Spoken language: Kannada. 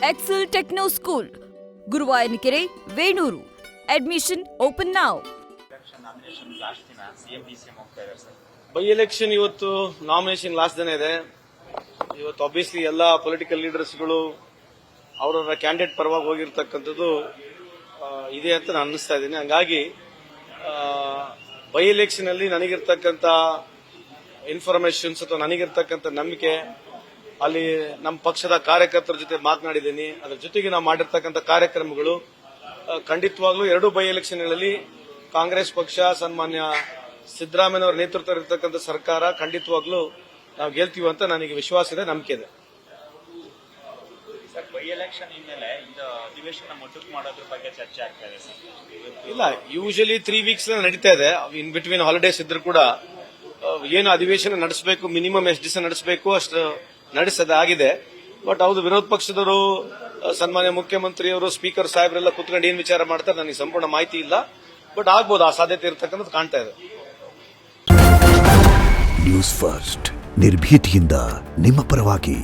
Excel techno school, Guruvayanakere, Venur. Admission open now. By election ಇವತ್ತು ನಾಮಿನೇಷನ್ ಲಾಸ್ಟ್ ದಿನ ಇದೆ. ಇವತ್ತು ಆಬ್ವಿಯಸ್ಲಿ ಎಲ್ಲ ಪೊಲಿಟಿಕಲ್ ಲೀಡರ್ಸ್ಗಳು ಅವರವರ ಕ್ಯಾಂಡಿಡೇಟ್ ಪರವಾಗಿ ಹೋಗಿರ್ತಕ್ಕಂಥದ್ದು ಇದೆ ಅಂತ ನಾನು ಅನ್ನಿಸ್ತಾ ಇದ್ದೀನಿ. ಹಂಗಾಗಿ ಬೈ ಎಲೆಕ್ಷನ್ ಅಲ್ಲಿ ನನಗಿರ್ತಕ್ಕಂಥ ಇನ್ಫಾರ್ಮೇಶನ್ಸ್ ಅಥವಾ ನನಗಿರ್ತಕ್ಕಂಥ ನಂಬಿಕೆ, ಅಲ್ಲಿ ನಮ್ಮ ಪಕ್ಷದ ಕಾರ್ಯಕರ್ತರ ಜೊತೆ ಮಾತನಾಡಿದ್ದೀನಿ. ಅದರ ಜೊತೆಗೆ ನಾವು ಮಾಡಿರ್ತಕ್ಕಂಥ ಕಾರ್ಯಕ್ರಮಗಳು ಖಂಡಿತವಾಗ್ಲೂ ಎರಡು ಬೈ ಎಲೆಕ್ಷನ್ಗಳಲ್ಲಿ ಕಾಂಗ್ರೆಸ್ ಪಕ್ಷ, ಸನ್ಮಾನ್ಯ ಸಿದ್ದರಾಮಯ್ಯನವರ ನೇತೃತ್ವ ಇರತಕ್ಕಂಥ ಸರ್ಕಾರ ಖಂಡಿತವಾಗ್ಲೂ ನಾವು ಗೆಲ್ತೀವಿ ಅಂತ ನನಗೆ ವಿಶ್ವಾಸ ಇದೆ, ನಂಬಿಕೆ ಇದೆ. ಬೈ ಎಲೆಕ್ಷನ್ ಹಿನ್ನೆಲೆ ಇದು ಅಧಿವೇಶನ ಮೊಟಕು ಮಾಡೋದ್ರ ಬಗ್ಗೆ ಚರ್ಚೆ ಆಗ್ತಾ ಇದೆ ಸರ್. ಇಲ್ಲ, ಯೂಶಲಿ 3 ವೀಕ್ಸ್ ನಡೀತಾ ಇದೆ. ಇನ್ ಬಿಟ್ವೀನ್ ಹಾಲಿಡೇಸ್ ಇದ್ರೂ ಕೂಡ ಏನು ಅಧಿವೇಶನ ನಡೆಸಬೇಕು, ಮಿನಿಮಮ್ ಎಷ್ಟು ದಿವಸ ನಡೆಸಬೇಕು ಅಷ್ಟು ನಡೆಸೋದಾಗಿದೆ. ಬಟ್ ಹೌದು, ವಿರೋಧ ಪಕ್ಷದವರು, ಸನ್ಮಾನ್ಯ ಮುಖ್ಯಮಂತ್ರಿಯವರು, ಸ್ಪೀಕರ್ ಸಾಹೇಬರೆಲ್ಲ ಕೂತ್ಕೊಂಡು ಏನ್ ವಿಚಾರ ಮಾಡ್ತಾರೆ ನನಗೆ ಸಂಪೂರ್ಣ ಮಾಹಿತಿ ಇಲ್ಲ. ಬಟ್ ಆಗ್ಬೋದು, ಆ ಸಾಧ್ಯತೆ ಇರತಕ್ಕಂಥದ್ದು ಕಾಣ್ತಾ ಇದೆ. ನ್ಯೂಸ್ ಫಸ್ಟ್, ನಿರ್ಭೀತಿಯಿಂದ ನಿಮ್ಮ ಪರವಾಗಿ.